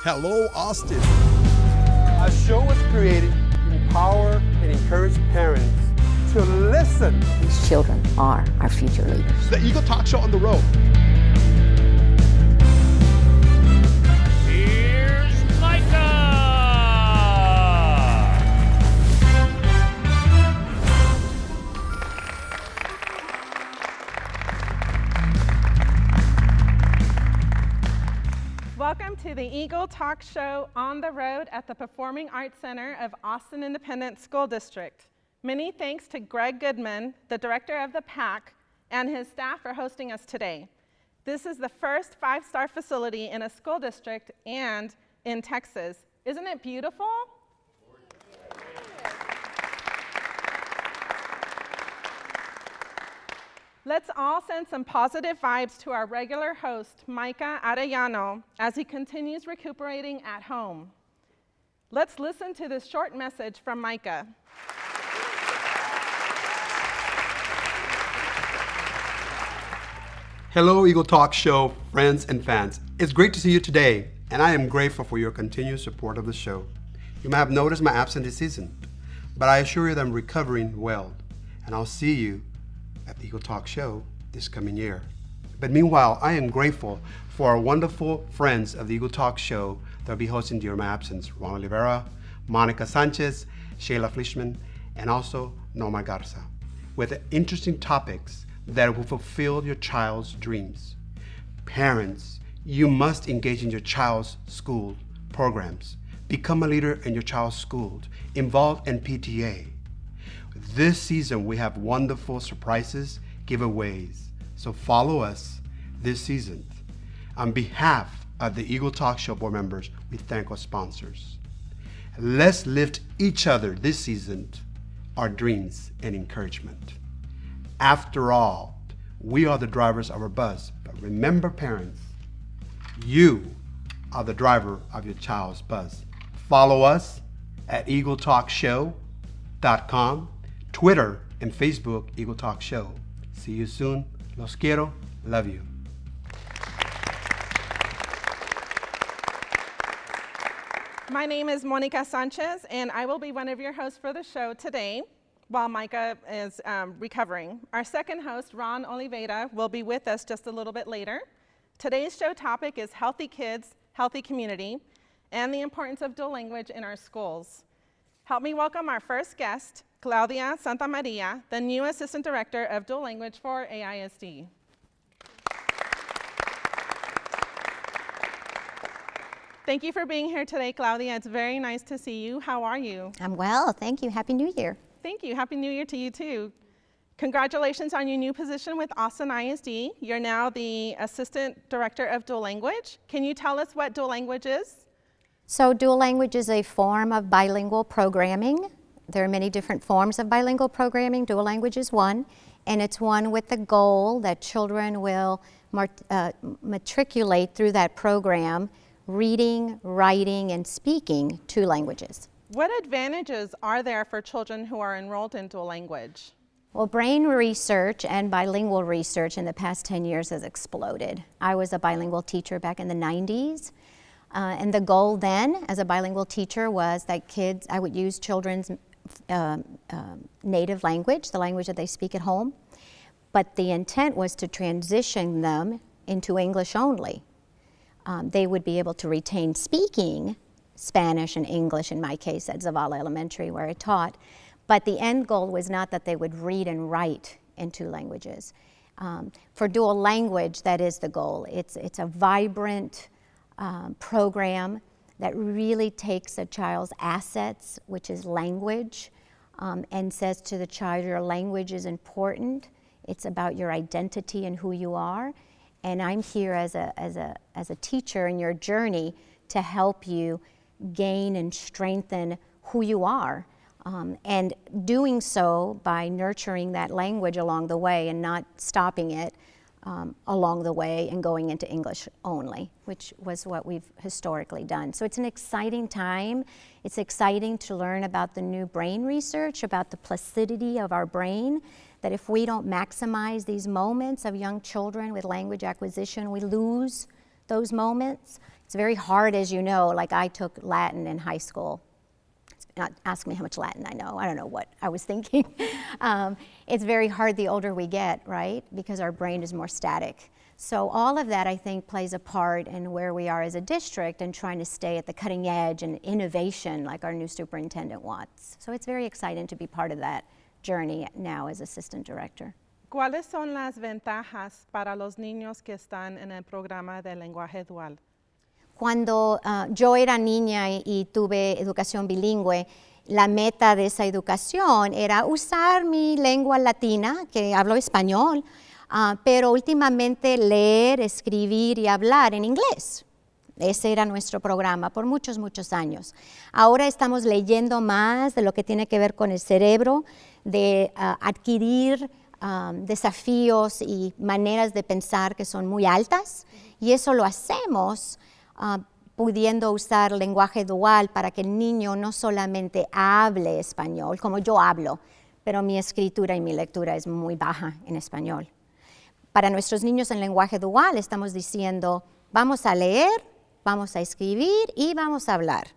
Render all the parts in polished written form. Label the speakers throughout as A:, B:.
A: Hello, Austin.
B: A show was created to empower and encourage parents to listen.
C: These children are our future leaders.
A: The Eagle Talk Show on the road.
D: Here's Myra.
E: Welcome to the Eagle Talk Show on the road at the Performing Arts Center of Austin Independent School District. Many thanks to Greg Goodman, the director of the PAC, and his staff for hosting us today. This is the first 5-star facility in a school district and in Texas. Isn't it beautiful? Let's all send some positive vibes to our regular host, Micah Arellano, as he continues recuperating at home. Let's listen to this short message from Micah.
B: Hello, Eagle Talk Show friends and fans. It's great to see you today, and I am grateful for your continued support of the show. You may have noticed my absence this season, but I assure you that I'm recovering well, and I'll see you at the Eagle Talk Show this coming year. But meanwhile, I am grateful for our wonderful friends of the Eagle Talk Show that will be hosting during my absence: Ron Oliveira, Monica Sanchez, Sheila Fleischman, and also Norma Garza, with interesting topics that will fulfill your child's dreams. Parents, you must engage in your child's school programs. Become a leader in your child's school. Involved in PTA. This season, we have wonderful surprises, giveaways. So follow us this season. On behalf of the Eagle Talk Show board members, we thank our sponsors. Let's lift each other this season, our dreams and encouragement. After all, we are the drivers of our bus. But remember, parents, you are the driver of your child's bus. Follow us at EagleTalkShow.com, Twitter and Facebook, Eagle Talk Show. See you soon. Los quiero. Love you.
E: My name is Monica Sanchez, and I will be one of your hosts for the show today while Micah is recovering. Our second host, Ron Oliveira, will be with us just a little bit later. Today's show topic is Healthy Kids, Healthy Community, and the importance of dual language in our schools. Help me welcome our first guest, Claudia Santamaria, the new Assistant Director of Dual Language for AISD. Thank you for being here today, Claudia. It's very nice to see you. How are you?
C: I'm well, thank you. Happy New Year.
E: Thank you. Happy New Year to you, too. Congratulations on your new position with Austin ISD. You're now the Assistant Director of Dual Language. Can you tell us what dual language is?
C: So dual language is a form of bilingual programming. There are many different forms of bilingual programming. Dual language is one, and it's one with the goal that children will matriculate through that program, reading, writing, and speaking 2 languages.
E: What advantages are there for children who are enrolled in dual language?
C: Well, brain research and bilingual research in the past 10 years has exploded. I was a bilingual teacher back in the 90s, and the goal then as a bilingual teacher was that I would use children's native language, the language that they speak at home, but the intent was to transition them into English only. They would be able to retain speaking Spanish and English, in my case at Zavala Elementary where I taught, but the end goal was not that they would read and write in 2 languages. For dual language, that is the goal. It's a vibrant program that really takes a child's assets, which is language, and says to the child, your language is important. It's about your identity and who you are. And I'm here as a teacher in your journey to help you gain and strengthen who you are, and doing so by nurturing that language along the way and not stopping it along the way and going into English only, which was what we've historically done. So it's an exciting time. It's exciting to learn about the new brain research, about the plasticity of our brain, that if we don't maximize these moments of young children with language acquisition, we lose those moments. It's very hard, as you know, like I took Latin in high school. Not ask me how much Latin I know. I don't know what I was thinking. It's very hard the older we get, right? Because our brain is more static. So all of that, I think, plays a part in where we are as a district and trying to stay at the cutting edge and innovation like our new superintendent wants. So it's very exciting to be part of that journey now as assistant director.
E: ¿Cuáles son las ventajas para los niños que están en el programa de lenguaje dual?
C: Cuando yo era niña y tuve educación bilingüe, la meta de esa educación era usar mi lengua latina, que hablo español, pero últimamente leer, escribir y hablar en inglés. Ese era nuestro programa por muchos, muchos años. Ahora estamos leyendo más de lo que tiene que ver con el cerebro, de adquirir desafíos y maneras de pensar que son muy altas, y eso lo hacemos pudiendo usar lenguaje dual para que el niño no solamente hable español, como yo hablo, pero mi escritura y mi lectura es muy baja en español. Para nuestros niños en lenguaje dual estamos diciendo, vamos a leer, vamos a escribir y vamos a hablar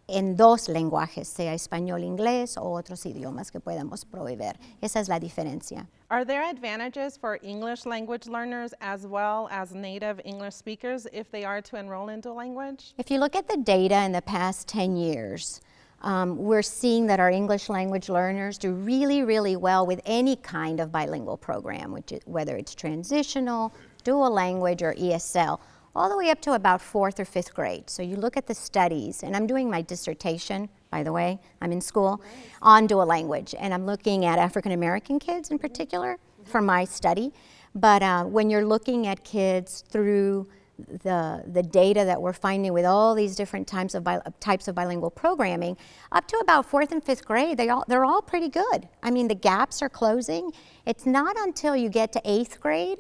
C: en dos lenguajes, sea español, inglés o otros idiomas que podamos proveer. Esa es la diferencia.
E: Are there advantages for English language learners as well as native English speakers if they are to enroll in dual language?
C: If you look at the data in the past 10 years, we're seeing that our English language learners do really, really well with any kind of bilingual program, whether it's transitional, dual language, or ESL, all the way up to about 4th or 5th grade. So you look at the studies, and I'm doing my dissertation, by the way, I'm in school, on dual language, and I'm looking at African American kids in particular for my study. But when you're looking at kids through the data that we're finding with all these different types of bilingual programming, up to about 4th and 5th grade, they're all pretty good. I mean, the gaps are closing. It's not until you get to 8th grade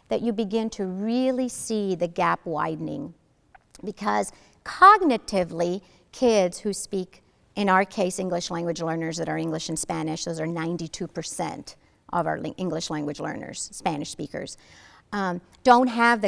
C: that you begin to really see the gap widening, because cognitively, kids who speak, in our case, English language learners that are English and Spanish, those are 92% of our English language learners, Spanish speakers, don't have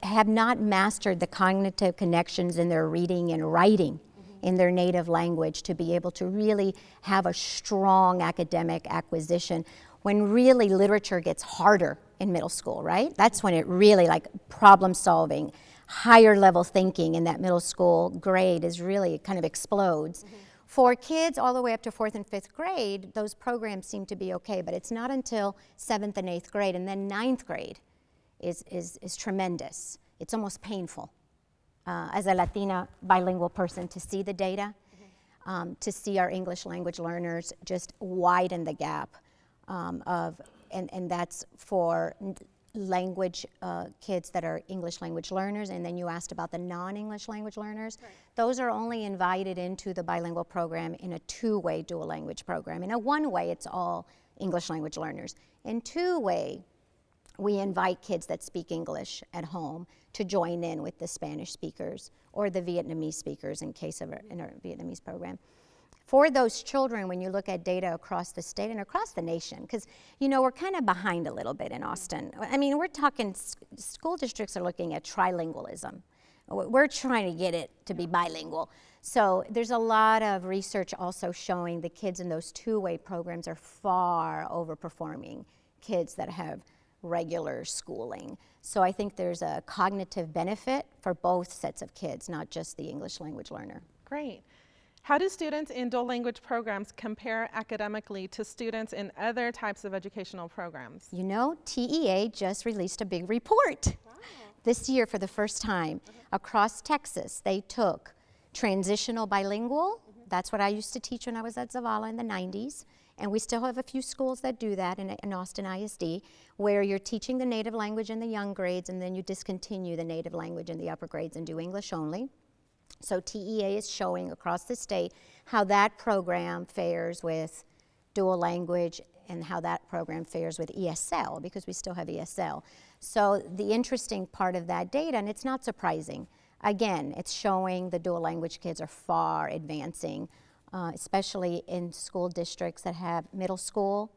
C: have not mastered the cognitive connections in their reading and writing in their native language to be able to really have a strong academic acquisition, when really literature gets harder in middle school, right? That's when it really, like, problem solving, higher level thinking in that middle school grade is really kind of explodes. For kids all the way up to 4th and 5th grade, those programs seem to be okay, but it's not until 7th and 8th grade, and then 9th grade is tremendous. It's almost painful as a Latina bilingual person to see the data, to see our English language learners just widen the gap and that's for language kids that are English language learners. And then you asked about the non-English language learners. Right. Those are only invited into the bilingual program in a two-way dual language program. In a one-way, it's all English language learners. In two-way, we invite kids that speak English at home to join in with the Spanish speakers or the Vietnamese speakers in case of in our Vietnamese program. For those children, when you look at data across the state and across the nation, because, you know, we're kind of behind a little bit in Austin. I mean, we're talking, school districts are looking at trilingualism. We're trying to get it to be bilingual. So there's a lot of research also showing the kids in those two-way programs are far overperforming kids that have regular schooling. So I think there's a cognitive benefit for both sets of kids, not just the English language learner.
E: Great. How do students in dual language programs compare academically to students in other types of educational programs?
C: You know, TEA just released a big report this year for the first time. Across Texas, they took transitional bilingual. That's what I used to teach when I was at Zavala in the 90s. And we still have a few schools that do that in Austin ISD, where you're teaching the native language in the young grades and then you discontinue the native language in the upper grades and do English only. So TEA is showing across the state how that program fares with dual language and how that program fares with ESL, because we still have ESL. So the interesting part of that data, and it's not surprising, again, it's showing the dual language kids are far advancing, especially in school districts that have middle school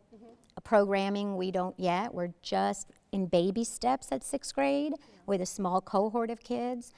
C: programming. We don't yet. We're just in baby steps at 6th grade with a small cohort of kids.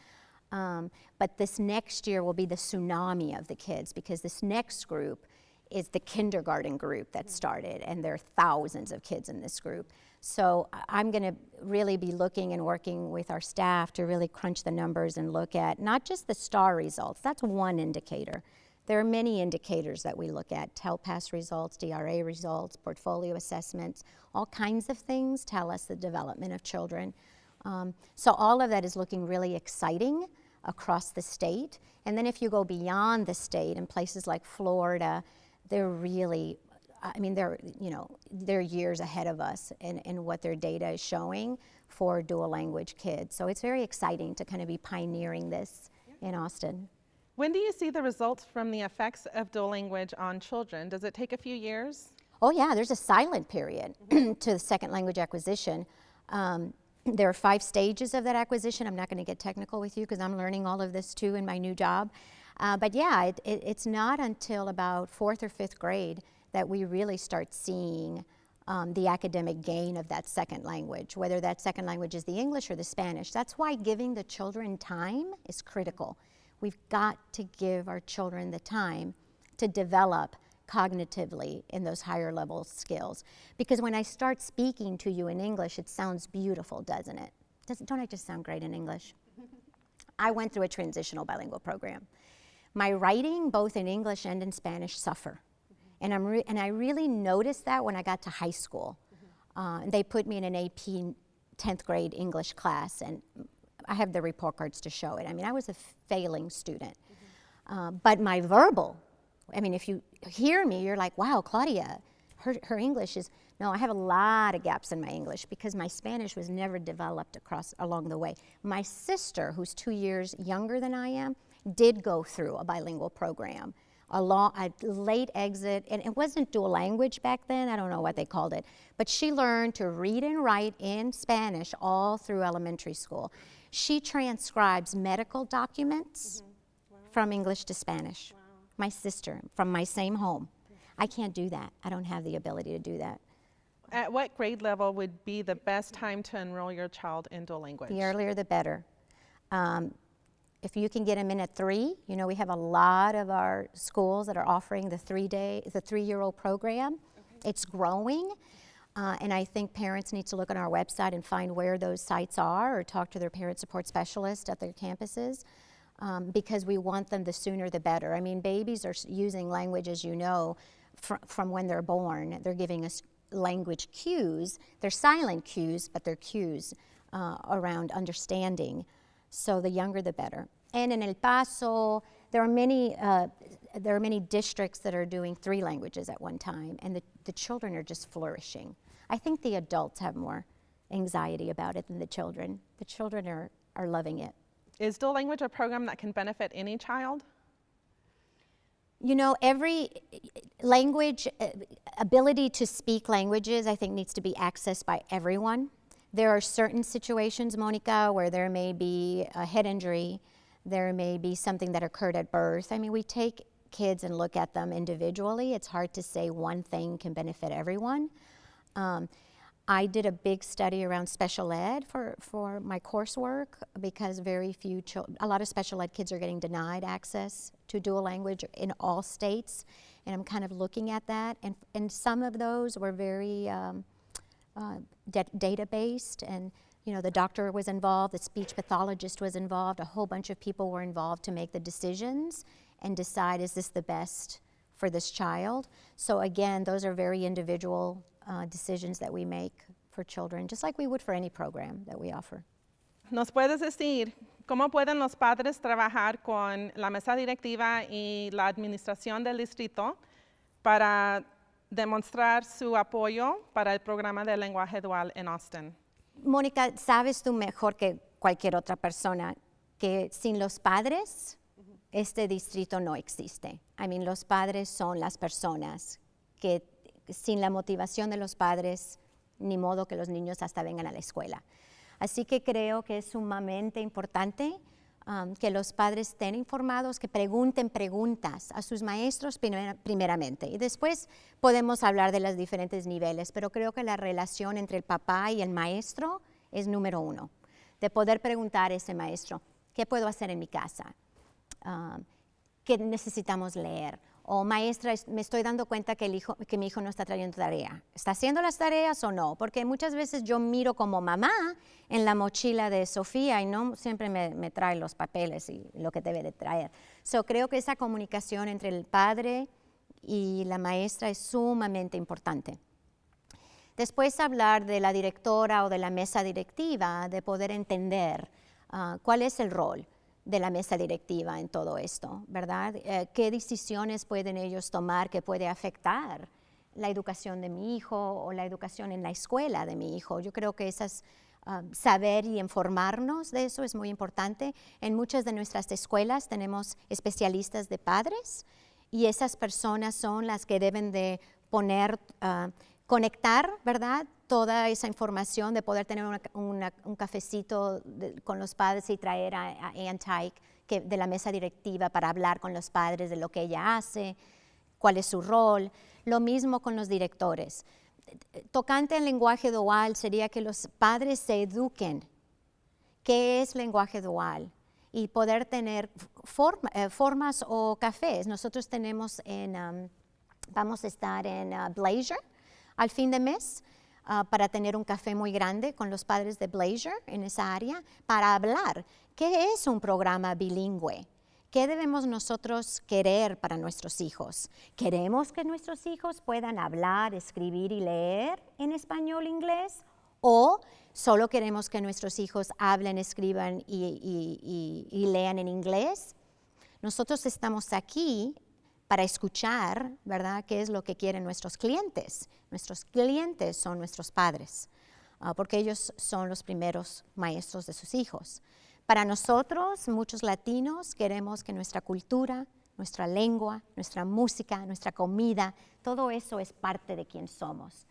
C: But this next year will be the tsunami of the kids, because this next group is the kindergarten group that started, and there are thousands of kids in this group. So I'm going to really be looking and working with our staff to really crunch the numbers and look at not just the STAR results. That's one indicator. There are many indicators that we look at: TELPAS results, DRA results, portfolio assessments, all kinds of things tell us the development of children. So all of that is looking really exciting across the state. And then if you go beyond the state, in places like Florida, they're really, I mean, they're years ahead of us in what their data is showing for dual language kids. So it's very exciting to kind of be pioneering this in Austin.
E: When do you see the results from the effects of dual language on children? Does it take a few years?
C: Oh yeah, there's a silent period to the second language acquisition. There are 5 stages of that acquisition. I'm not going to get technical with you because I'm learning all of this too in my new job. But yeah, it's not until about 4th or 5th grade that we really start seeing the academic gain of that second language, whether that second language is the English or the Spanish. That's why giving the children time is critical. We've got to give our children the time to develop cognitively in those higher level skills. Because when I start speaking to you in English, it sounds beautiful, doesn't it? Don't I just sound great in English? I went through a transitional bilingual program. My writing, both in English and in Spanish, suffer. And I really noticed that when I got to high school. They put me in an AP 10th grade English class, and I have the report cards to show it. I mean, I was a failing student. But my verbal, I mean, if you hear me, you're like, wow, Claudia, her English is, no, I have a lot of gaps in my English because my Spanish was never developed along the way. My sister, who's 2 years younger than I am, did go through a bilingual program, a late exit, and it wasn't dual language back then, I don't know what they called it, but she learned to read and write in Spanish all through elementary school. She transcribes medical documents from English to Spanish. My sister, from my same home. I can't do that. I don't have the ability to do that.
E: At what grade level would be the best time to enroll your child in dual language?
C: The earlier the better. If you can get them in at 3, you know, we have a lot of our schools that are offering the 3-year-old program. Okay. It's growing, and I think parents need to look on our website and find where those sites are, or talk to their parent support specialist at their campuses. Because we want them the sooner the better. I mean, babies are using language, as you know, from when they're born. They're giving us language cues. They're silent cues, but they're cues around understanding. So the younger the better. And in El Paso, there are many districts that are doing 3 languages at one time, and the children are just flourishing. I think the adults have more anxiety about it than the children. The children are loving it.
E: Is dual language a program that can benefit any child?
C: You know, every language, ability to speak languages, I think needs to be accessed by everyone. There are certain situations, Monica, where there may be a head injury, there may be something that occurred at birth. I mean, we take kids and look at them individually. It's hard to say one thing can benefit everyone. I did a big study around special ed for my coursework because a lot of special ed kids are getting denied access to dual language in all states, and I'm kind of looking at that. And some of those were very data-based, and you know, the doctor was involved, the speech pathologist was involved, a whole bunch of people were involved to make the decisions and decide, is this the best for this child? So again, those are very individual decisions that we make for children, just like we would for any program that we offer.
E: ¿Nos puedes decir cómo pueden los padres trabajar con la mesa directiva y la administración del distrito para demostrar su apoyo para el programa de lenguaje dual en Austin?
C: Mónica, sabes tú mejor que cualquier otra persona que sin los padres este distrito no existe. I mean, los padres son las personas que sin la motivación de los padres, ni modo que los niños hasta vengan a la escuela. Así que creo que es sumamente importante que los padres estén informados, que pregunten preguntas a sus maestros primeramente. Y después podemos hablar de los diferentes niveles, pero creo que la relación entre el papá y el maestro es número 1. De poder preguntar a ese maestro, ¿Qué puedo hacer en mi casa? ¿Qué necesitamos leer? O maestra, me estoy dando cuenta que mi hijo no está trayendo tarea. ¿Está haciendo las tareas o no? Porque muchas veces yo miro como mamá en la mochila de Sofía y no siempre me trae los papeles y lo que debe de traer. Creo que esa comunicación entre el padre y la maestra es sumamente importante. Después hablar de la directora o de la mesa directiva, de poder entender cuál es el rol de la mesa directiva en todo esto, ¿verdad? ¿Qué decisiones pueden ellos tomar que puede afectar la educación de mi hijo o la educación en la escuela de mi hijo? Yo creo que saber y informarnos de eso es muy importante. En muchas de nuestras escuelas tenemos especialistas de padres y esas personas son las que deben de conectar, ¿verdad? Toda esa información, de poder tener un cafecito con los padres y traer a Ann Tyke de la mesa directiva para hablar con los padres de lo que ella hace, cuál es su rol. Lo mismo con los directores. Tocante al lenguaje dual sería que los padres se eduquen. ¿Qué es lenguaje dual? Y poder tener formas o cafés. Nosotros vamos a estar en Blazer al fin de mes, para tener un café muy grande con los padres de Blazer en esa área, para hablar qué es un programa bilingüe, qué debemos nosotros querer para nuestros hijos. ¿Queremos que nuestros hijos puedan hablar, escribir y leer en español e inglés? ¿O solo queremos que nuestros hijos hablen, escriban y lean en inglés? Nosotros estamos aquí para escuchar, ¿verdad?, qué es lo que quieren nuestros clientes. Nuestros clientes son nuestros padres, porque ellos son los primeros maestros de sus hijos. Para nosotros, muchos latinos, queremos que nuestra cultura, nuestra lengua, nuestra música, nuestra comida, todo eso es parte de quién somos.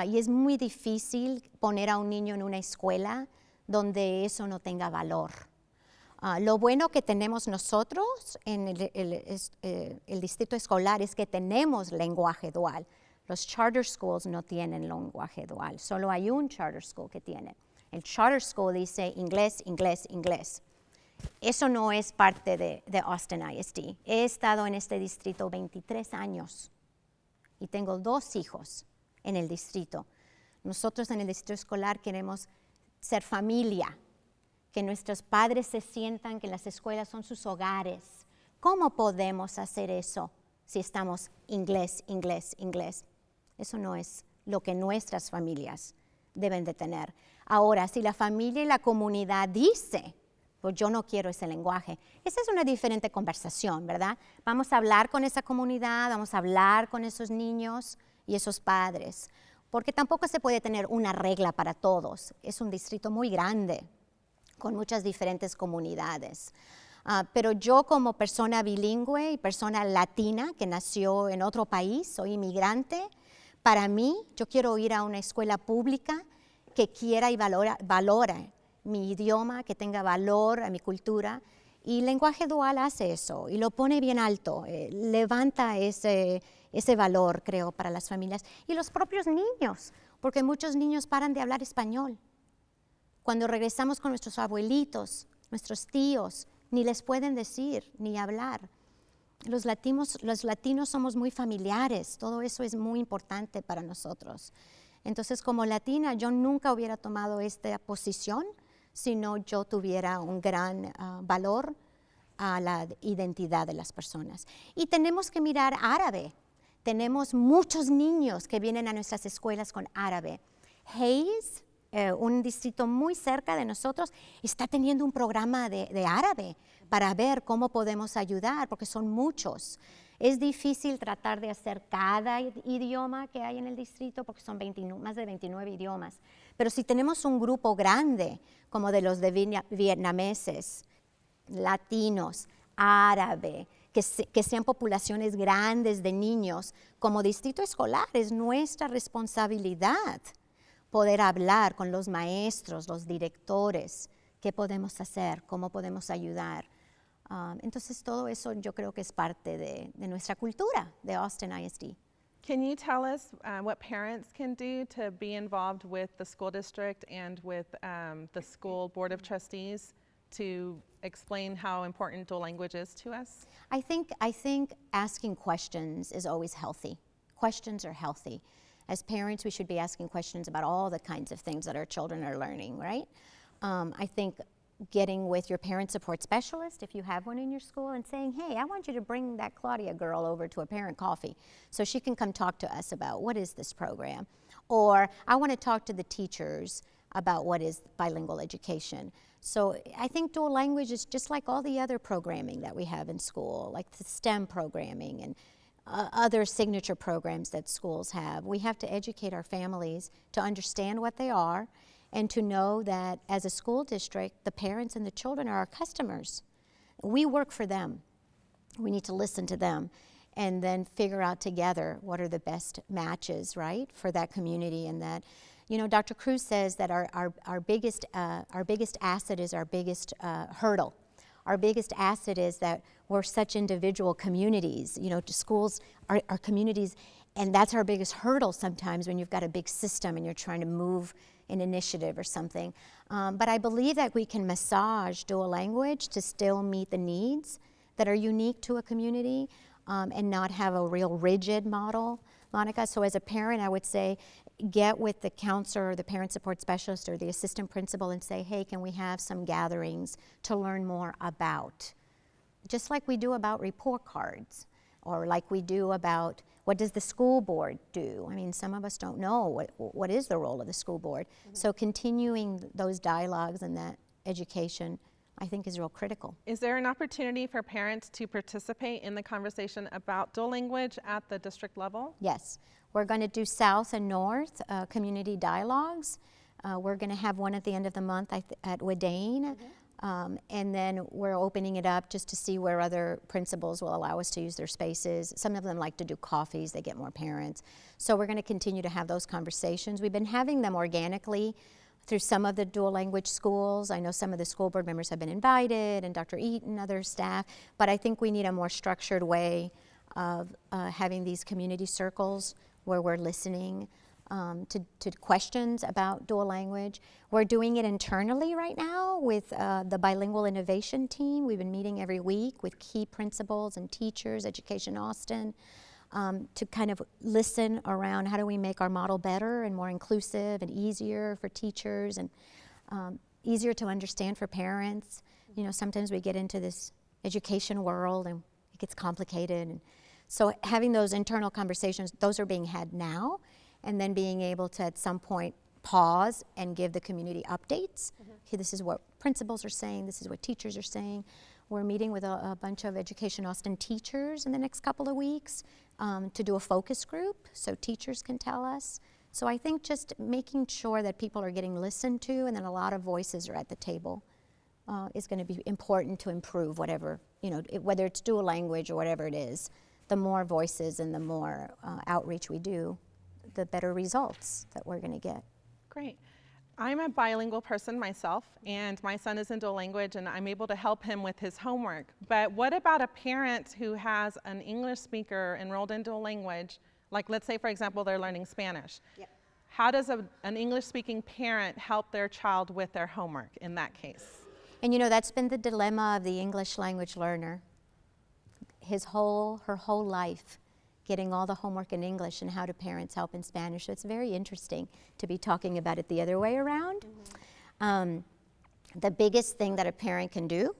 C: Y es muy difícil poner a un niño en una escuela donde eso no tenga valor. Lo bueno que tenemos nosotros en el distrito escolar es que tenemos lenguaje dual. Los charter schools no tienen lenguaje dual, solo hay un charter school que tiene. El charter school dice inglés, inglés, inglés. Eso no es parte de Austin ISD. He estado en este distrito 23 años y tengo 2 hijos en el distrito. Nosotros en el distrito escolar queremos ser familia, que nuestros padres se sientan que las escuelas son sus hogares. ¿Cómo podemos hacer eso si estamos inglés, inglés, inglés? Eso no es lo que nuestras familias deben de tener. Ahora, si la familia y la comunidad dice, pues yo no quiero ese lenguaje, esa es una diferente conversación, ¿verdad? Vamos a hablar con esa comunidad, vamos a hablar con esos niños y esos padres, porque tampoco se puede tener una regla para todos. Es un distrito muy grande, con muchas diferentes comunidades. Pero yo como persona bilingüe y persona latina que nació en otro país, soy inmigrante, para mí yo quiero ir a una escuela pública que quiera y valora mi idioma, que tenga valor a mi cultura, y el lenguaje dual hace eso y lo pone bien alto, levanta ese valor, creo, para las familias y los propios niños, porque muchos niños paran de hablar español. Cuando regresamos con nuestros abuelitos, nuestros tíos, ni les pueden decir ni hablar. Los latinos somos muy familiares, todo eso es muy importante para nosotros. Entonces, como latina, yo nunca hubiera tomado esta posición si no yo tuviera un gran valor a la identidad de las personas. Y tenemos que mirar árabe. Tenemos muchos niños que vienen a nuestras escuelas con árabe. Hayes, un distrito muy cerca de nosotros, está teniendo un programa de árabe para ver cómo podemos ayudar, porque son muchos. Es difícil tratar de hacer cada idioma que hay en el distrito, porque son más de 29 idiomas. Pero si tenemos un grupo grande, como de los de vietnameses, latinos, árabe, que sean poblaciones grandes de niños, como distrito escolar, es nuestra responsabilidad poder hablar con los maestros, los directores, qué podemos hacer, cómo podemos ayudar. Entonces todo eso yo creo que es parte de nuestra cultura de Austin ISD.
E: Can you tell us what parents can do to be involved with the school district and with the school board of trustees to explain how important dual language is to us?
C: I think asking questions is always healthy. Questions are healthy. As parents, we should be asking questions about all the kinds of things that our children are learning, right? I think getting with your parent support specialist, if you have one in your school, and saying, hey, I want you to bring that Claudia girl over to a parent coffee so she can come talk to us about what is this program. Or I want to talk to the teachers about what is bilingual education. So I think dual language is just like all the other programming that we have in school, like the STEM programming and other signature programs that schools have. We have to educate our families to understand what they are and to know that as a school district, the parents and the children are our customers. We work for them. We need to listen to them and then figure out together what are the best matches, right, for that community. And that, you know, Dr. Cruz says that our biggest asset is our biggest hurdle. Our biggest asset is that we're such individual communities, you know, schools are communities, and that's our biggest hurdle sometimes when you've got a big system and you're trying to move an initiative or something. But I believe that we can massage dual language to still meet the needs that are unique to a community and not have a real rigid model, Monica. So as a parent, I would say, get with the counselor or the parent support specialist or the assistant principal and say, hey, can we have some gatherings to learn more about? Just like we do about report cards, or like we do about what does the school board do? I mean, some of us don't know what is the role of the school board. Mm-hmm. So continuing those dialogues and that education, I think, is real critical.
E: Is there an opportunity for parents to participate in the conversation about dual language at the district level?
C: Yes. We're going to do South and North community dialogues. We're going to have one at the end of the month at Wadane. Mm-hmm. And then we're opening it up just to see where other principals will allow us to use their spaces. Some of them like to do coffees. They get more parents. So we're going to continue to have those conversations. We've been having them organically through some of the dual language schools. I know some of the school board members have been invited, and Dr. Eaton and other staff, but I think we need a more structured way of having these community circles where we're listening to questions about dual language. We're doing it internally right now with the bilingual innovation team. We've been meeting every week with key principals and teachers, Education Austin, to kind of listen around how do we make our model better and more inclusive and easier for teachers and easier to understand for parents. You know, sometimes we get into this education world and it gets complicated. And so having those internal conversations, those are being had now, and then being able to at some point pause and give the community updates. Mm-hmm. Okay, this is what principals are saying, this is what teachers are saying. We're meeting with a bunch of Education Austin teachers in the next couple of weeks to do a focus group so teachers can tell us. So I think just making sure that people are getting listened to and then a lot of voices are at the table is going to be important to improve whatever, you know, whether it's dual language or whatever it is. The more voices and the more outreach we do, the better results that we're going to get.
E: Great. I'm a bilingual person myself, and my son is in dual language, and I'm able to help him with his homework. But what about a parent who has an English speaker enrolled in dual language? Like, let's say, for example, they're learning Spanish. Yep. How does an English-speaking parent help their child with their homework in that case?
C: And you know, that's been the dilemma of the English language learner. Her whole life, getting all the homework in English, and how do parents help in Spanish. So it's very interesting to be talking about it the other way around. Mm-hmm. The biggest thing that a parent can do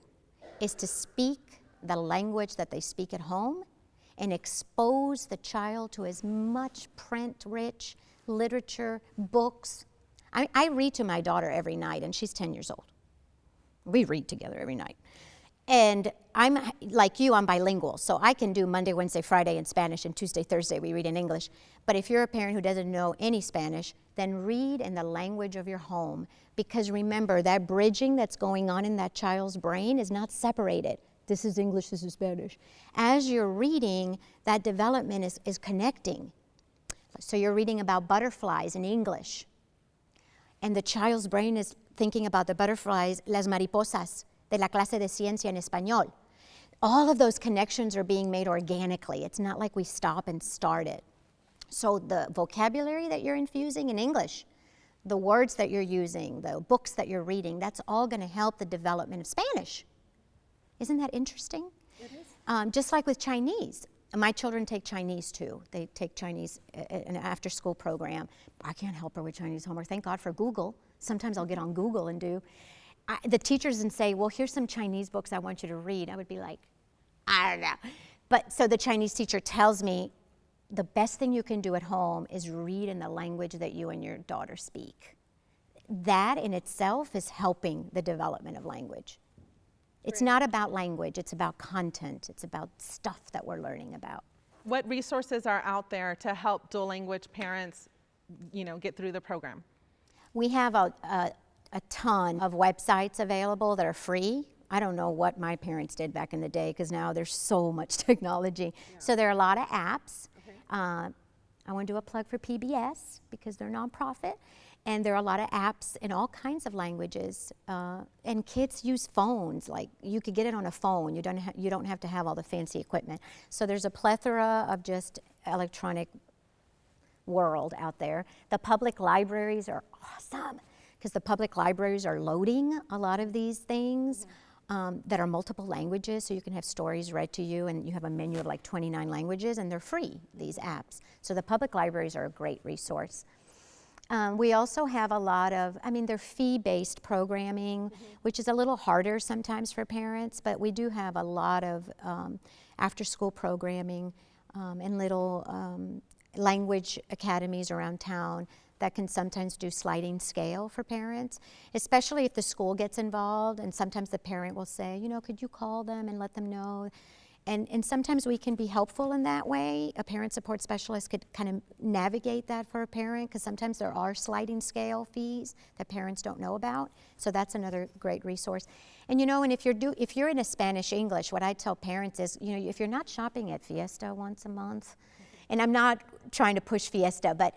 C: is to speak the language that they speak at home and expose the child to as much print-rich literature, books. I read to my daughter every night, and she's 10 years old. We read together every night. And I'm like you, I'm bilingual, so I can do Monday, Wednesday, Friday in Spanish, and Tuesday, Thursday we read in English. But if you're a parent who doesn't know any Spanish, then read in the language of your home, because remember, that bridging that's going on in that child's brain is not separated. This is English, this is Spanish. As you're reading, that development is connecting. So you're reading about butterflies in English, and the child's brain is thinking about the butterflies, las mariposas, de la clase de ciencia en español. All of those connections are being made organically. It's not like we stop and start it. So the vocabulary that you're infusing in English, the words that you're using, the books that you're reading, that's all going to help the development of Spanish. Isn't that interesting? It is. Just like with Chinese. My children take Chinese too. They take Chinese, an after-school program. I can't help her with Chinese homework. Thank God for Google. Sometimes I'll get on Google and do. The teachers and say, well, here's some Chinese books I want you to read. I would be like, I don't know. But so the Chinese teacher tells me, the best thing you can do at home is read in the language that you and your daughter speak. That in itself is helping the development of language. It's not about language, it's about content, it's about stuff that we're learning about.
E: What resources are out there to help dual language parents, get through the program?
C: We have a ton of websites available that are free. I don't know what my parents did back in the day because now there's so much technology. Yeah. So there are a lot of apps. Okay. I want to do a plug for PBS because they're nonprofit. And there are a lot of apps in all kinds of languages. And kids use phones. Like you could get it on a phone. You don't have to have all the fancy equipment. So there's a plethora of just electronic world out there. The public libraries are awesome because the public libraries are loading a lot of these things that are multiple languages. So you can have stories read to you and you have a menu of like 29 languages and they're free, these apps. So the public libraries are a great resource. We also have a lot of, they're fee-based programming, which is a little harder sometimes for parents, but we do have a lot of after-school programming and little language academies around town that can sometimes do sliding scale for parents, especially if the school gets involved, and sometimes the parent will say, could you call them and let them know? And sometimes we can be helpful in that way. A parent support specialist could kind of navigate that for a parent because sometimes there are sliding scale fees that parents don't know about. So that's another great resource. And and if you're in a Spanish English, what I tell parents is, if you're not shopping at Fiesta once a month, and I'm not trying to push Fiesta, but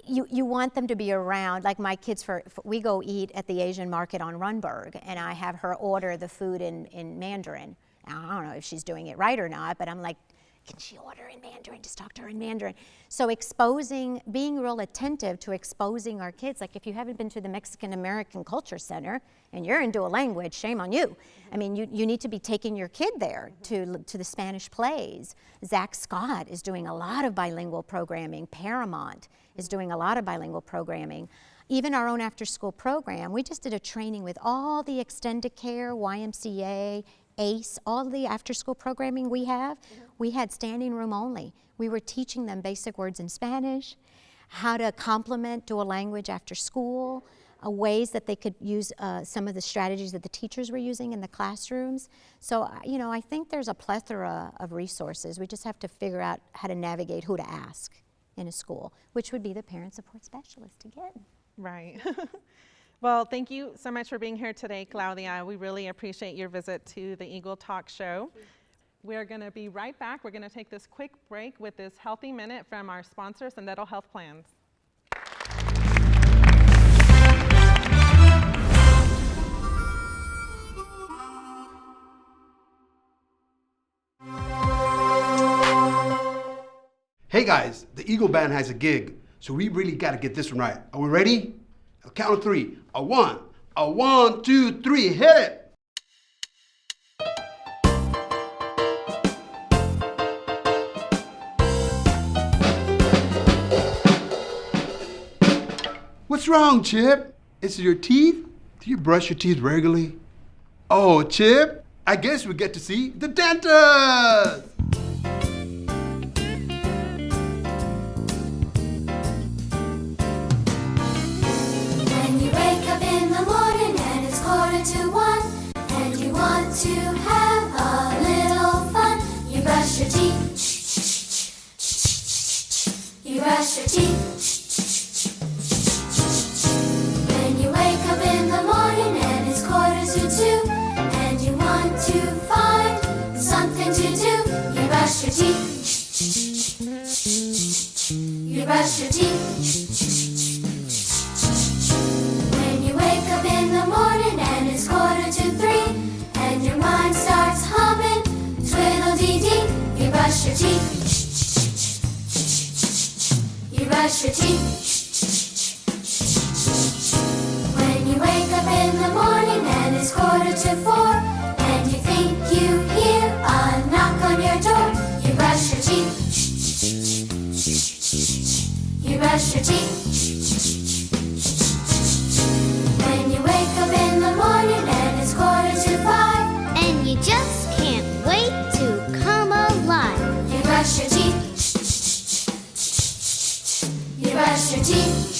C: you want them to be around. Like my kids, we go eat at the Asian market on Runberg, and I have her order the food in Mandarin. I don't know if she's doing it right or not, but I'm like, can she order in Mandarin? Just talk to her in Mandarin. So being real attentive to exposing our kids. Like if you haven't been to the Mexican American Culture Center and you're in dual language, shame on you. You need to be taking your kid there to the Spanish plays. Zach Scott is doing a lot of bilingual programming. Paramount is doing a lot of bilingual programming. Even our own after-school program, we just did a training with all the extended care, YMCA, ACE, all the after-school programming we have, we had standing room only. We were teaching them basic words in Spanish, how to complement dual language after school, ways that they could use some of the strategies that the teachers were using in the classrooms. So, I think there's a plethora of resources. We just have to figure out how to navigate who to ask in a school, which would be the parent support specialist again.
E: Right. Well, thank you so much for being here today, Claudia. We really appreciate your visit to the Eagle Talk Show. We're going to be right back. We're going to take this quick break with this Healthy Minute from our sponsor, Sendero Health Plans.
B: Hey guys, the Eagle Band has a gig, so we really got to get this one right. Are we ready? I'll count of three. A one, 2, 3, hit it! What's wrong, Chip? Is it your teeth? Do you brush your teeth regularly? Oh, Chip, I guess we get to see the dentist!
F: To have a little fun, you brush your teeth. You brush your teeth. When you wake up in the morning and it's 1:45, and you want to find something to do, you brush your teeth. You brush your teeth. When you wake up in the morning and it's 2:45. And your mind starts humming, twiddle-dee-dee, you brush your teeth. You brush your teeth. When you wake up in the morning and it's 3:45, and you think you your teeth. When you wake up in the morning and it's 4:45,
G: and you just can't wait to come alive.
F: you brush your teeth. You brush your teeth.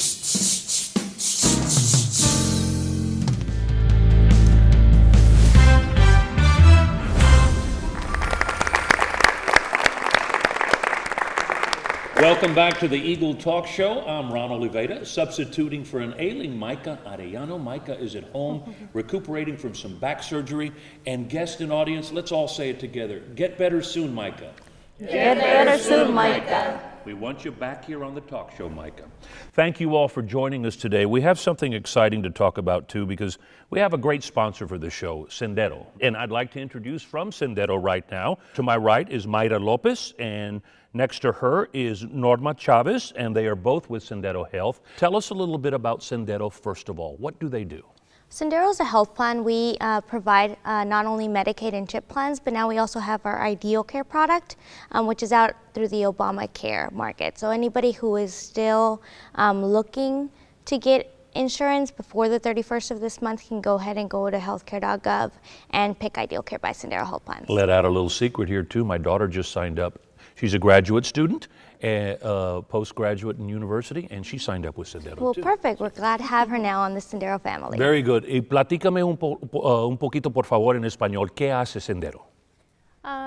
D: Welcome back to the Eagle Talk Show. I'm Ron Oliveira, substituting for an ailing Myra Arellano. Myra is at home recuperating from some back surgery. And guest and audience, let's all say it together. Get better soon, Myra.
H: Get better soon, Myra.
D: We want you back here on the talk show, Myra. Thank you all for joining us today. We have something exciting to talk about, too, because we have a great sponsor for the show, Sendero. And I'd like to introduce from Sendero right now. To my right is Myra Lopez, and next to her is Norma Chavez, and they are both with Sendero Health. Tell us a little bit about Sendero, first of all. What do they do?
G: Sendero is a health plan. We provide not only Medicaid and CHIP plans, but now we also have our Ideal Care product, which is out through the Obamacare market. So anybody who is still looking to get insurance before the 31st of this month can go ahead and go to healthcare.gov and pick Ideal Care by Sendero Health Plans.
D: Let out a little secret here, too. My daughter just signed up. She's a graduate student, postgraduate in university, and she signed up with Sendero,
G: Well,
D: too.
G: perfect. We're glad to have her now on the Sendero family.
D: Very good. Y platícame un poquito, por favor, en español. ¿Qué hace Sendero?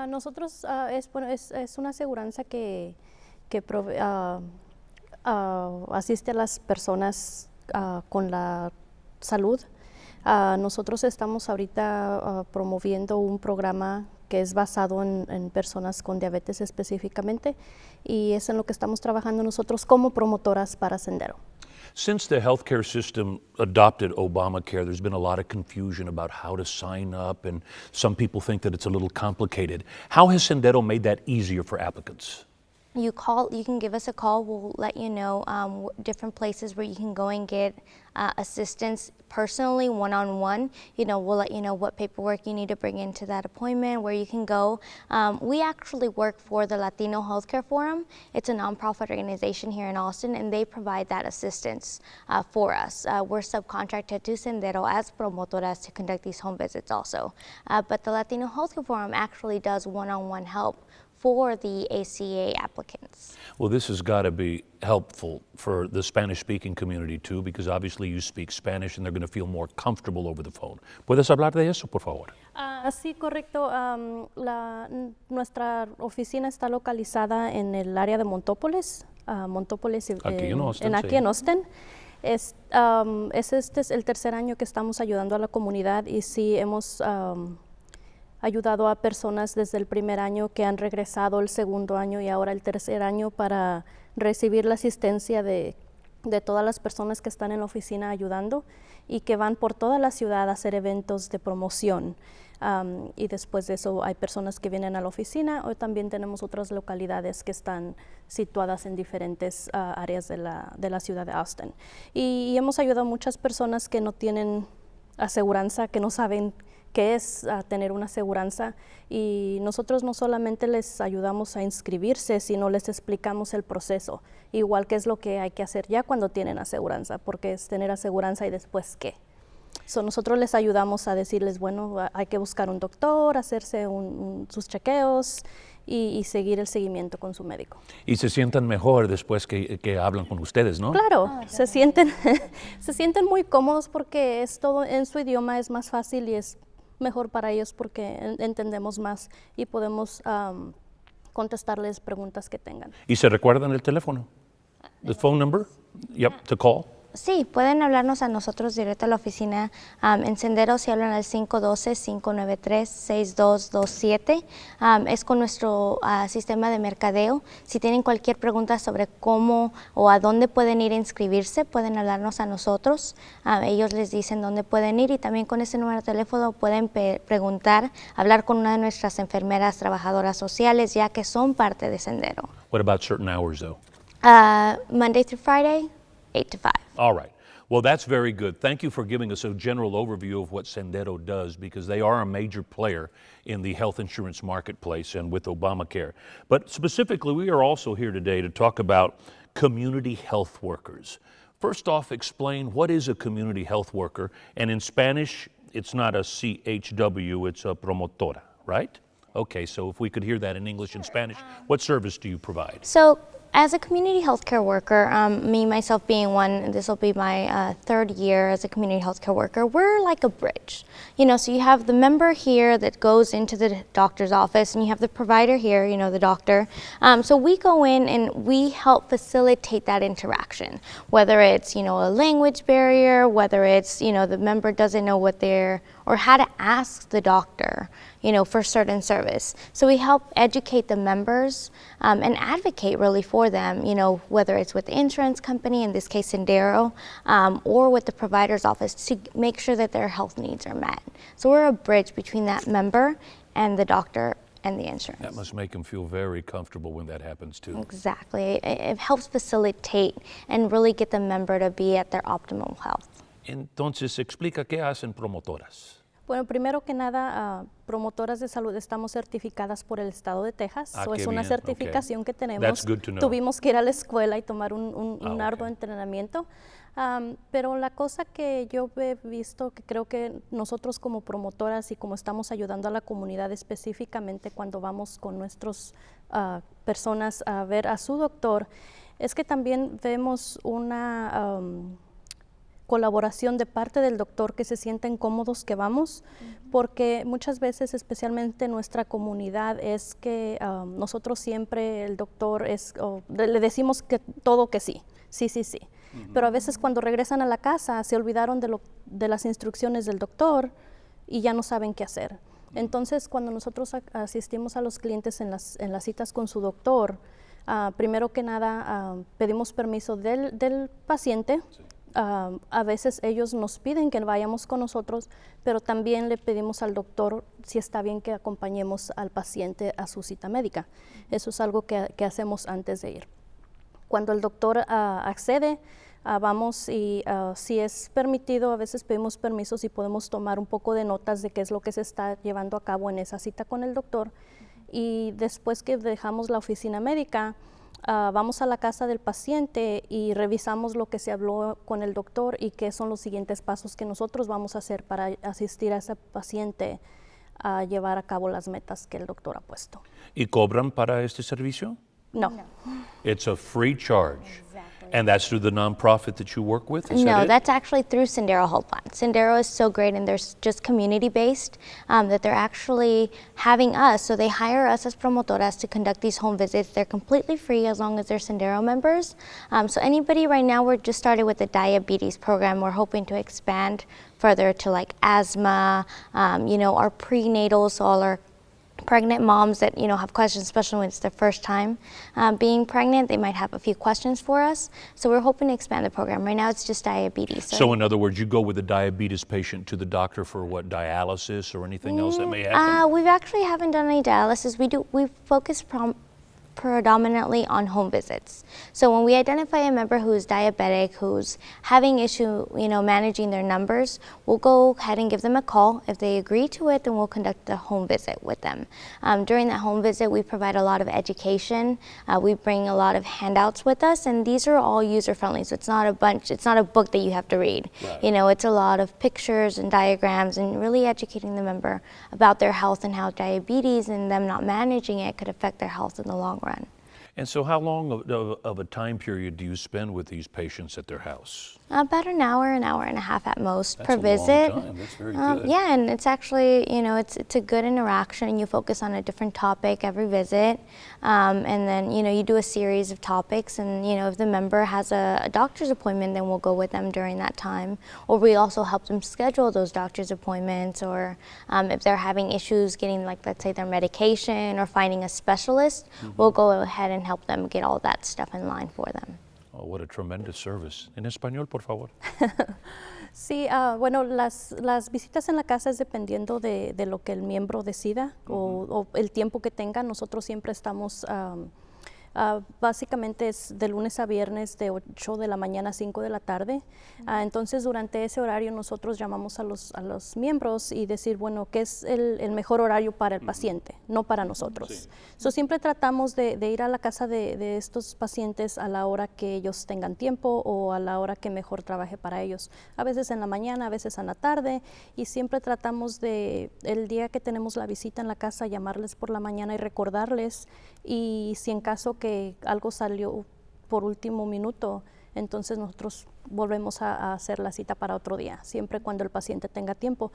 H: Nosotros es una aseguranza que asiste a las personas con la salud. Nosotros estamos ahorita promoviendo un programa que es basado en personas con diabetes específicamente, y es en lo que estamos trabajando nosotros como promotoras para Sendero.
D: Since the healthcare system adopted Obamacare, there's been a lot of confusion about how to sign up, and some people think that it's a little complicated. How has Sendero made that easier for applicants?
G: You can give us a call. We'll let you know different places where you can go and get assistance personally, one-on-one. We'll let you know what paperwork you need to bring into that appointment, where you can go. We actually work for the Latino Healthcare Forum. It's a nonprofit organization here in Austin, and they provide that assistance for us. We're subcontracted to Sendero as promotoras to conduct these home visits also. But the Latino Healthcare Forum actually does one-on-one help for the ACA applicants.
D: Well, this has got to be helpful for the Spanish-speaking community, too, because obviously you speak Spanish and they're going to feel more comfortable over the phone. ¿Puedes hablar de eso, por favor?
H: Sí, correcto. Nuestra oficina está localizada en el área de Montópolis.
D: Aquí en Austin,
H: aquí
D: sí.
H: en Austin. Este es el tercer año que estamos ayudando a la comunidad, y sí hemos ayudado a personas desde el primer año que han regresado el segundo año y ahora el tercer año para recibir la asistencia de todas las personas que están en la oficina ayudando, y que van por toda la ciudad a hacer eventos de promoción. Y después de eso hay personas que vienen a la oficina, o también tenemos otras localidades que están situadas en diferentes áreas de la ciudad de Austin. Y hemos ayudado a muchas personas que no tienen aseguranza, que no saben qué es tener una aseguranza, y nosotros no solamente les ayudamos a inscribirse, sino les explicamos el proceso, igual que es lo que hay que hacer ya cuando tienen aseguranza, porque es tener aseguranza y después qué. Nosotros les ayudamos a decirles, bueno, hay que buscar un doctor, hacerse sus chequeos y seguir el seguimiento con su médico.
D: Y se sientan mejor después que hablan con ustedes, ¿no?
H: Claro, se sienten muy cómodos, porque es todo en su idioma, es más fácil y es mejor para ellos porque entendemos más y podemos contestarles preguntas que tengan.
D: ¿Y se recuerdan el teléfono? The phone number? Yep, to call.
G: Sí, pueden hablarnos a nosotros directo a la oficina en Sendero, si hablan al 512-593-6227. Es con nuestro sistema de mercadeo. Si tienen cualquier pregunta sobre cómo o a dónde pueden ir a inscribirse, pueden hablarnos a nosotros. Ellos les dicen dónde pueden ir, y también con ese número de teléfono pueden preguntar, hablar con una de nuestras enfermeras trabajadoras sociales, ya que son parte de Sendero.
D: What about certain hours, though?
G: Monday through Friday, 8 to 5.
D: All right. Well, that's very good. Thank you for giving us a general overview of what Sendero does, because they are a major player in the health insurance marketplace and with Obamacare. But specifically, we are also here today to talk about community health workers. First off, explain what is a community health worker, and in Spanish, it's not a CHW, it's a promotora, right? Okay, so if we could hear that in English and Spanish, what service do you provide?
G: So, as a community healthcare worker, me, myself being one, this will be my third year as a community healthcare worker, we're like a bridge. You know, so you have the member here that goes into the doctor's office, and you have the provider here, you know, the doctor. So we go in and we help facilitate that interaction, whether it's, you know, a language barrier, whether it's, you know, the member doesn't know what they're, or how to ask the doctor, you know, for certain service. So we help educate the members and advocate really for them, you know, whether it's with the insurance company, in this case Sendero, or with the provider's office, to make sure that their health needs are met. So we're a bridge between that member and the doctor and the insurance.
D: That must make them feel very comfortable when that happens too.
G: Exactly. It helps facilitate and really get the member to be at their optimal health.
D: Entonces, explica qué hacen promotoras.
H: Bueno, primero que nada, promotoras de salud estamos certificadas por el estado de Texas.
D: Ah,
H: So es
D: qué
H: una
D: bien,
H: certificación
D: okay.
H: que tenemos.
D: That's good to know.
H: Tuvimos que ir a la escuela y tomar un arduo
D: okay.
H: entrenamiento. Pero la cosa que yo he visto, que creo que nosotros como promotoras y como estamos ayudando a la comunidad, específicamente cuando vamos con nuestras personas a ver a su doctor, es que también vemos una colaboración de parte del doctor, que se sienten cómodos que vamos, porque muchas veces, especialmente en nuestra comunidad, es que nosotros siempre, el doctor le decimos que todo que sí, sí, sí, sí. Pero a veces cuando regresan a la casa se olvidaron de las instrucciones del doctor y ya no saben qué hacer. Entonces, cuando nosotros asistimos a los clientes en las citas con su doctor, primero que nada pedimos permiso del paciente. Sí. A veces ellos nos piden que vayamos con nosotros, pero también le pedimos al doctor si está bien que acompañemos al paciente a su cita médica. Eso es algo que hacemos antes de ir. Cuando el doctor accede, vamos y si es permitido, a veces pedimos permisos y podemos tomar un poco de notas de qué es lo que se está llevando a cabo en esa cita con el doctor. Y después que dejamos la oficina médica, vamos a la casa del paciente y revisamos lo que se habló con el doctor y qué son los siguientes pasos que nosotros vamos a hacer para asistir a ese paciente a llevar a cabo las metas que el doctor ha puesto.
D: ¿Y cobran para este servicio?
H: No.
D: It's a free charge. And that's through the nonprofit that you work with? Is
G: No,
D: that it?
G: that's actually through Sendero Health Plan. Sendero is so great, and they're just community-based, that they're actually having us, so they hire us as promotoras to conduct these home visits. They're completely free as long as they're Sendero members. So anybody right now, we're just started with the diabetes program. We're hoping to expand further to like asthma, you know, our prenatals, so all our pregnant moms that, you know, have questions, especially when it's their first time being pregnant, they might have a few questions for us. So we're hoping to expand the program. Right now it's just diabetes.
D: So in other words, you go with a diabetes patient to the doctor for what, dialysis or anything else that may happen?
G: We actually haven't done any dialysis. We focus predominantly on home visits. So when we identify a member who's diabetic, who's having issue, you know, managing their numbers, we'll go ahead and give them a call. If they agree to it, then we'll conduct a home visit with them. During that home visit, we provide a lot of education. We bring a lot of handouts with us, and these are all user-friendly. So it's not a book that you have to read. Right. You know, it's a lot of pictures and diagrams and really educating the member about their health and how diabetes and them not managing it could affect their health in the long run.
D: And so how long of a time period do you spend with these patients at their house?
G: About an hour and a half at most.
D: That's
G: per
D: a
G: visit.
D: Long time. That's very good.
G: Yeah, and it's actually, you know, it's a good interaction, and you focus on a different topic every visit. And then, you know, you do a series of topics, and, you know, if the member has a doctor's appointment, then we'll go with them during that time. Or we also help them schedule those doctor's appointments, or if they're having issues getting, like, let's say their medication or finding a specialist, we'll go ahead and help them get all that stuff in line for them.
D: Oh, what a tremendous service. En español, por favor.
H: Sí, bueno, las visitas en la casa es dependiendo de lo que el miembro decida o el tiempo que tenga. Nosotros siempre estamos Básicamente es de lunes a viernes de 8 de la mañana a 5 de la tarde. Entonces durante ese horario nosotros llamamos a los miembros y decir, bueno, ¿qué es el mejor horario para el paciente? No para nosotros.
D: Sí.
H: So, siempre tratamos de ir a la casa de estos pacientes a la hora que ellos tengan tiempo o a la hora que mejor trabaje para ellos. A veces en la mañana, a veces en la tarde, y siempre tratamos de, el día que tenemos la visita en la casa, llamarles por la mañana y recordarles, y si en caso que algo salió por último minuto, entonces nosotros volvemos a hacer la cita para otro día, siempre cuando el paciente tenga tiempo.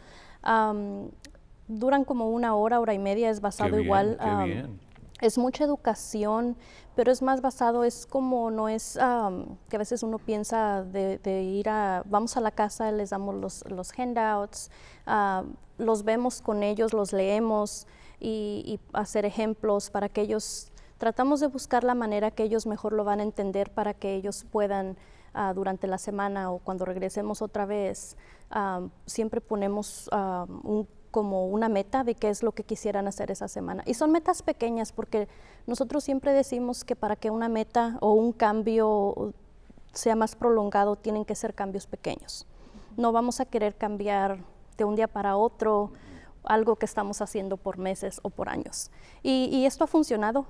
H: Duran como una hora y media, es basado
D: Qué bien,
H: igual.
D: qué bien.
H: Es mucha educación, pero es más basado, es como, no es que a veces uno piensa de ir vamos a la casa, les damos los handouts, los vemos con ellos, los leemos y hacer ejemplos para que ellos, tratamos de buscar la manera que ellos mejor lo van a entender para que ellos puedan durante la semana o cuando regresemos otra vez, siempre ponemos como una meta de qué es lo que quisieran hacer esa semana. Y son metas pequeñas porque nosotros siempre decimos que para que una meta o un cambio sea más prolongado tienen que ser cambios pequeños. No vamos a querer cambiar de un día para otro algo que estamos haciendo por meses o por años. Y esto ha funcionado.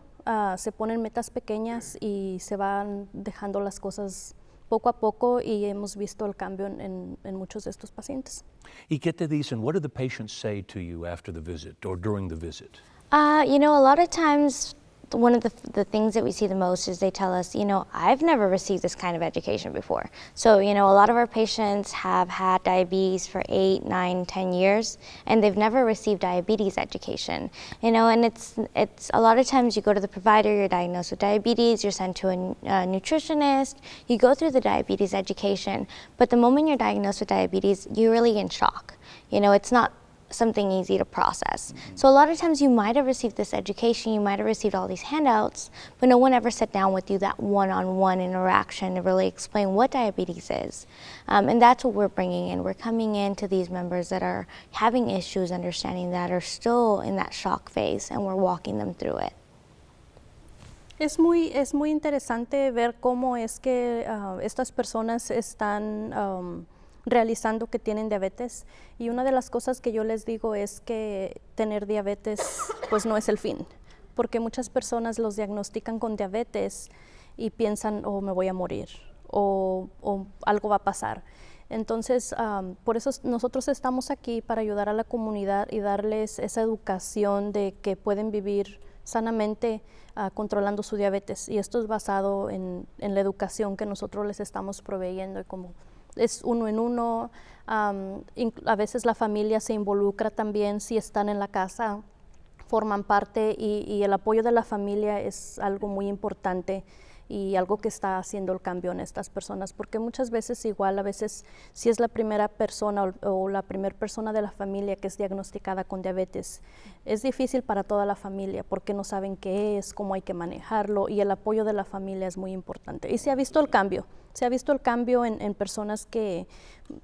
H: Se ponen metas pequeñas y se van dejando las cosas poco a poco y hemos visto el cambio en muchos de estos pacientes.
D: ¿Y qué te dicen? What do the patients say to you after the visit or during the visit?
G: You know, a lot of times, one of the things that we see the most is they tell us, you know, I've never received this kind of education before. So, you know, a lot of our patients have had diabetes for 8, 9, 10 years, and they've never received diabetes education. You know, and it's a lot of times you go to the provider, you're diagnosed with diabetes, you're sent to a nutritionist, you go through the diabetes education, but the moment you're diagnosed with diabetes, you're really in shock. You know, it's not something easy to process. So a lot of times you might have received this education, you might have received all these handouts, but no one ever sat down with you, that one-on-one interaction to really explain what diabetes is. And that's what we're bringing in. We're coming in to these members that are having issues understanding that, are still in that shock phase, and we're walking them through it.
H: Es muy interesante ver cómo es que estas personas están realizando que tienen diabetes, y una de las cosas que yo les digo es que tener diabetes pues no es el fin, porque muchas personas los diagnostican con diabetes y piensan, oh, me voy a morir o algo va a pasar. Entonces, por eso nosotros estamos aquí para ayudar a la comunidad y darles esa educación de que pueden vivir sanamente controlando su diabetes, y esto es basado en la educación que nosotros les estamos proveyendo, y como es uno en uno, a veces la familia se involucra también si están en la casa, forman parte, y el apoyo de la familia es algo muy importante y algo que está haciendo el cambio en estas personas, porque muchas veces igual, a veces si es la primera persona o la primera persona de la familia que es diagnosticada con diabetes, es difícil para toda la familia porque no saben qué es, cómo hay que manejarlo, y el apoyo de la familia es muy importante. Y se ha visto el cambio. Se ha visto el cambio en personas que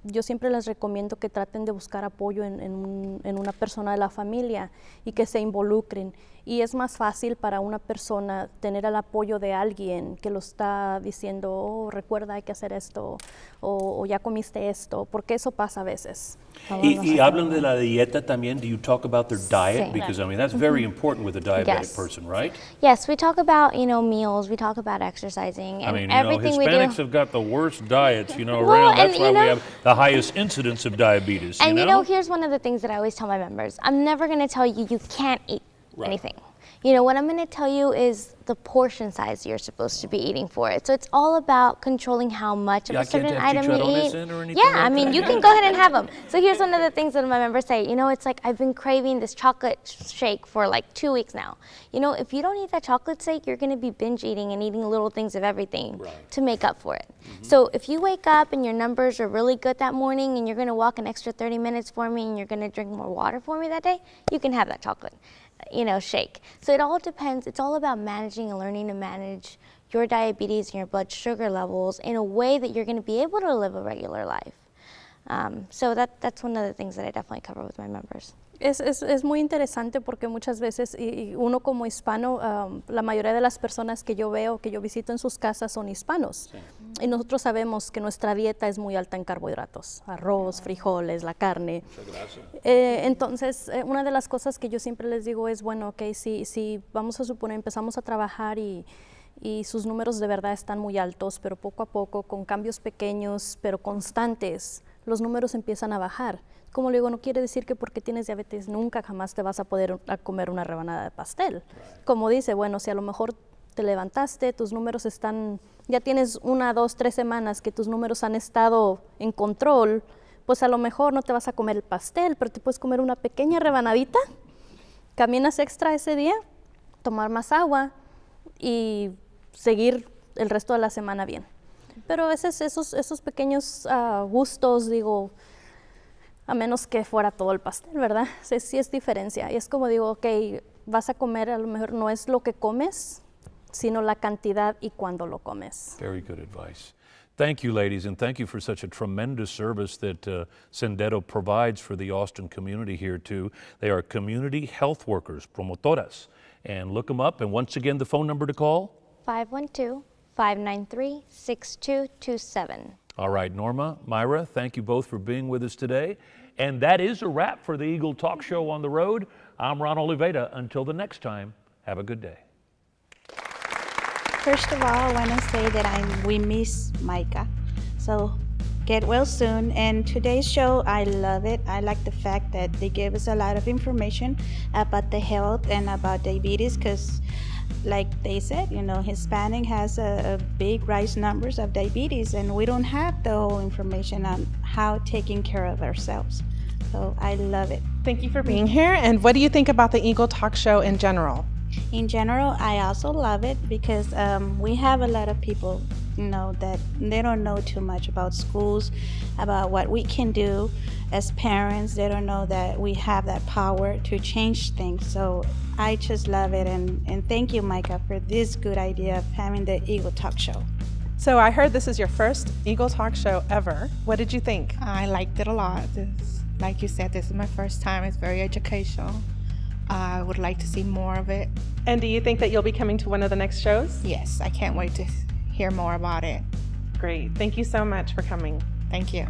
H: yo siempre les recomiendo que traten de buscar apoyo en una persona de la familia y que se involucren. Y es más fácil para una persona tener el apoyo de alguien que lo está diciendo, oh, recuerda, hay que hacer esto, o ya comiste esto, porque eso pasa a veces.
D: Y hablan de la dieta también. Do you talk about their diet?
G: Sí.
D: Because, I mean, that's very important with a diabetic
G: Yes.
D: person, right?
G: Yes, we talk about, you know, meals, we talk about exercising, and
D: I mean, you know,
G: everything we do.
D: Hispanics have got the worst diets, you know,
G: Well,
D: around.
G: and,
D: That's why
G: you
D: we
G: know-
D: have the highest incidence of diabetes,
G: And
D: you
G: you
D: know?
G: know, here's one of the things that I always tell my members. I'm never going to tell you you can't eat
D: Right.
G: anything. You know, what I'm going to tell you is the portion size you're supposed to be eating for it. So it's all about controlling how much of
D: Yeah,
G: a
D: I can't
G: certain
D: have
G: item you
D: chicharrones
G: eat.
D: in or anything
G: Yeah, I
D: like
G: mean,
D: that?
G: you can go ahead and have them. So here's one of the things that my members say. You know, it's like I've been craving this chocolate shake for like 2 weeks now. You know, if you don't eat that chocolate shake, you're going to be binge eating and eating little things of everything
D: Right.
G: to make up for it. So if you wake up and your numbers are really good that morning and you're going to walk an extra 30 minutes for me and you're going to drink more water for me that day, you can have that chocolate, you know, shake. So it all depends. It's all about managing and learning to manage your diabetes and your blood sugar levels in a way that you're going to be able to live a regular life. So that's one of the things that I definitely cover with my members.
H: Es muy interesante porque muchas veces, y uno como hispano, la mayoría de las personas que yo veo, que yo visito en sus casas son hispanos. Sí. Y nosotros sabemos que nuestra dieta es muy alta en carbohidratos, arroz, frijoles, la carne. Muchas gracias. Entonces, una de las cosas que yo siempre les digo es, bueno, ok, si vamos a suponer, empezamos a trabajar y sus números de verdad están muy altos, pero poco a poco, con cambios pequeños, pero constantes, los números empiezan a bajar. Como le digo, no quiere decir que porque tienes diabetes nunca jamás te vas a poder comer una rebanada de pastel. Como dice, bueno, si a lo mejor te levantaste, tus números están, ya tienes 1, 2, 3 semanas que tus números han estado en control, pues a lo mejor no te vas a comer el pastel, pero te puedes comer una pequeña rebanadita, caminas extra ese día, tomar más agua y seguir el resto de la semana bien. Pero a veces esos pequeños gustos, digo, a menos que fuera todo el pastel, ¿verdad? Sí es diferencia. Y es como digo, ok, vas a comer, a lo mejor no es lo que comes, sino la cantidad y cuándo lo comes.
D: Very good advice. Thank you, ladies, and thank you for such a tremendous service that Sendero provides for the Austin community here, too. They are community health workers, promotoras. And look them up. And once again, the phone number to call?
G: 512-593-6227.
D: All right, Norma, Myra, thank you both for being with us today. And that is a wrap for the Eagle Talk Show on the road. I'm Ron Oliveira. Until the next time, have a good day.
I: First of all, I want to say that we miss Micah. So get well soon. And today's show, I love it. I like the fact that they gave us a lot of information about the health and about diabetes, because like they said, you know, Hispanic has a big rise numbers of diabetes, and we don't have the whole information on how taking care of ourselves. So I love it.
E: Thank you for being here. And what do you think about the Eagle Talk Show in general?
I: In general, I also love it because we have a lot of people, you know, that they don't know too much about schools, about what we can do as parents. They don't know that we have that power to change things. So I just love it. And thank you, Micah, for this good idea of having the Eagle Talk Show.
E: So I heard this is your first Eagle Talk Show ever. What did you think?
J: I liked it a lot. Like you said, this is my first time. It's very educational. I would like to see more of it.
E: And do you think that you'll be coming to one of the next shows?
J: Yes, I can't wait to hear more about it.
E: Great. Thank you so much for coming.
J: Thank you.